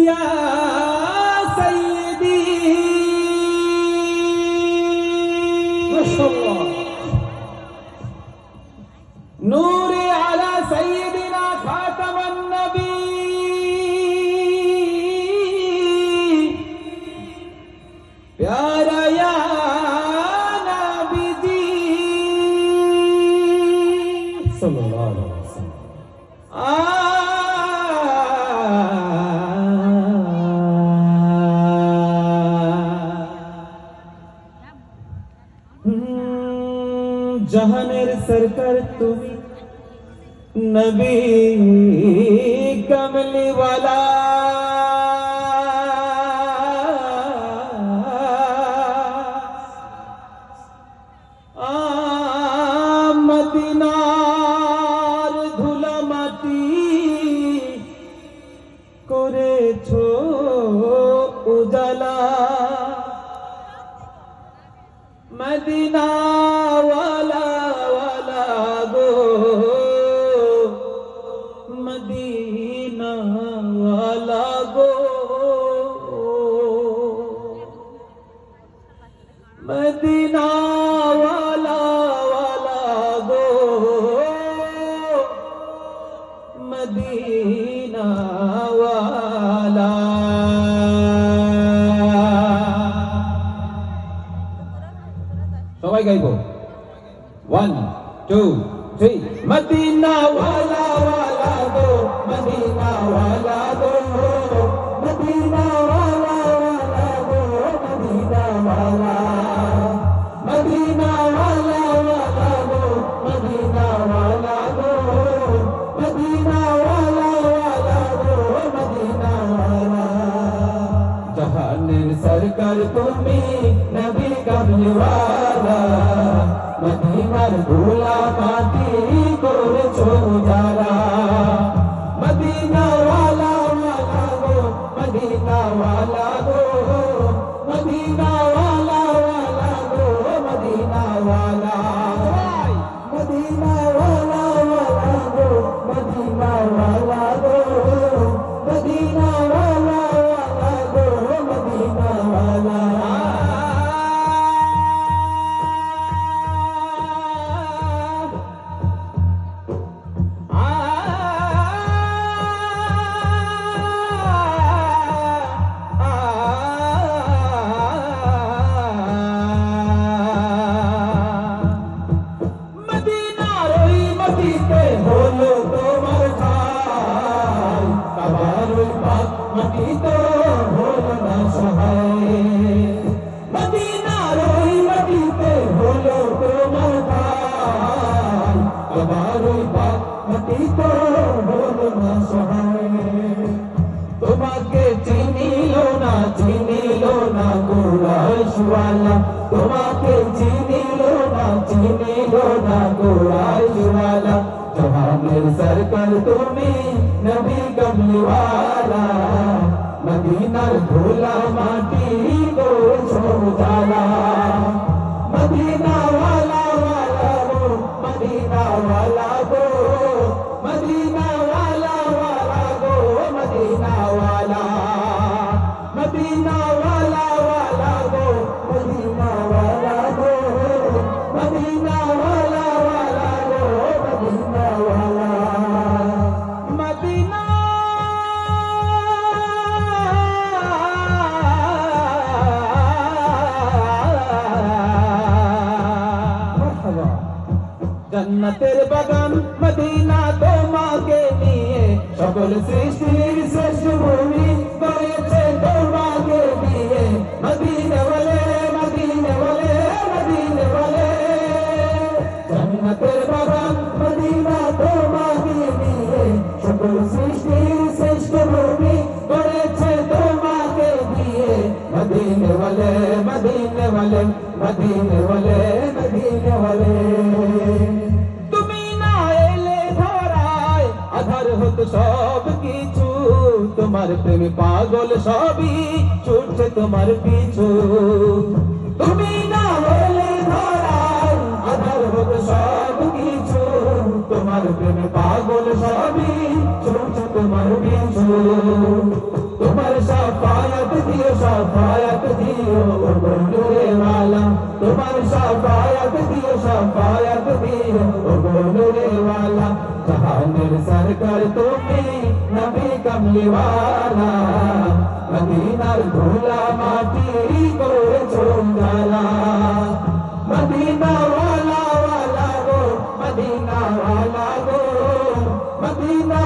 ইয়া সাইয়্যিদি মাশাআল্লাহ নূরে আলা সাইয়্যিদিনা খাতামান নবী প্যারা ইয়া নবীজি সাল্লাল্লাহু আলাইহি ওয়াসাল্লাম জাহানের সরকার তুমি নবী কমলি ওয়ালা মদিনার ধুলা মাটি করেছো উজালা মদিনা ওয়ালা ওয়ালা গো মদিনা ওয়ালা গো মদিনা ওয়ালা ওয়ালা গো মদিনা ওয়ালা সবাই গাইবো 1 2 3 মদিনা ওয়ালা ওয়ালা গো মদিনা ওয়ালা গো মদিনা ওয়ালা ওয়ালা গো মদিনা ওয়ালা মদিনা ওয়ালা ওয়ালা গো মদিনা ওয়ালা গো মদিনা ওয়ালা ওয়ালা গো মদিনা ওয়ালা জাহানের সরকার তুমি নবী কমলি ওয়ালা মদিনার ধুলা মাটি করেছো যারা মদিনা ওয়ালা ওয়ালা গো মদিনা ওয়ালা গো মদিনা ওয়ালা ওয়ালা গো মদিনা ওয়ালা মদিনা ওয়ালা ওয়ালা গো মদিনা ওয়ালা গো মদিনা ওয়ালা ওয়ালা গো মদিনা ওয়ালা মদিনার ওই মাটিতে হলো তোমার ঠাই কাবার ওই পাক মাটিতে হলো না সহায় মদিনার ওই মাটিতে হলো তোমার ঠাই কাবার ওই পাক মাটিতে হলো না সহায় তোমাকে চিনিল না কুরাইশওয়ালা তোমাকে চিনিল না কুরাইশওয়ালা জাহানের সরকার তুমি নবী কমলি ওয়ালা মদিনার ধুলা মাটি করেছো উজালা মদিনা ওয়ালা ওয়ালা গো মদিনা ওয়ালা গো মদিনা ওয়ালা ওয়ালা গো মদিনা ওয়ালা মদিনা ওয়ালা ওয়ালা গো মদিনা ওয়ালা গো মদিনা ওয়ালা ওয়ালা গো মদিনা ওয়ালা মদিনা মারহাবা জান্নাতের বাগান মদিনা তোমাকে নিয়ে সকল সৃষ্টির শ্রেষ্ঠ ভূমি করেছে তোমাকে নিয়ে মদিনা বলে মদিনা বলে মদিনা বলে জান্নাতের বাগান মদিনা তোমাকে নিয়ে সকল সৃষ্টির শ্রেষ্ঠ ভূমি করেছে তোমাকে দিয়ে মদিনা বলে মদিনা বলে মদিনা বলে মদিনা বলে তুমি না এলে ধরায় আধার হতো সব কিছু তোমার প্রেমে পাগল সবই ছুটছে তোমার পিছু তুমি না এলে ধরায় আধার হতো সব কিছু তোমার প্রেমে পাগল সবই ছুটছে তোমার পিছু তোমার শাফায়াত দিও গো নূরে ওয়ালা তোমার শাফায়াত দিও গো নূরে ওয়ালা জাহানের সরকার তুমি নবী কমলি ওয়ালা মদিনার ধুলা মাটি করেছো জালা মদিনা ওয়ালা ওয়ালা গো মদিনা ওয়ালা গো মদিনা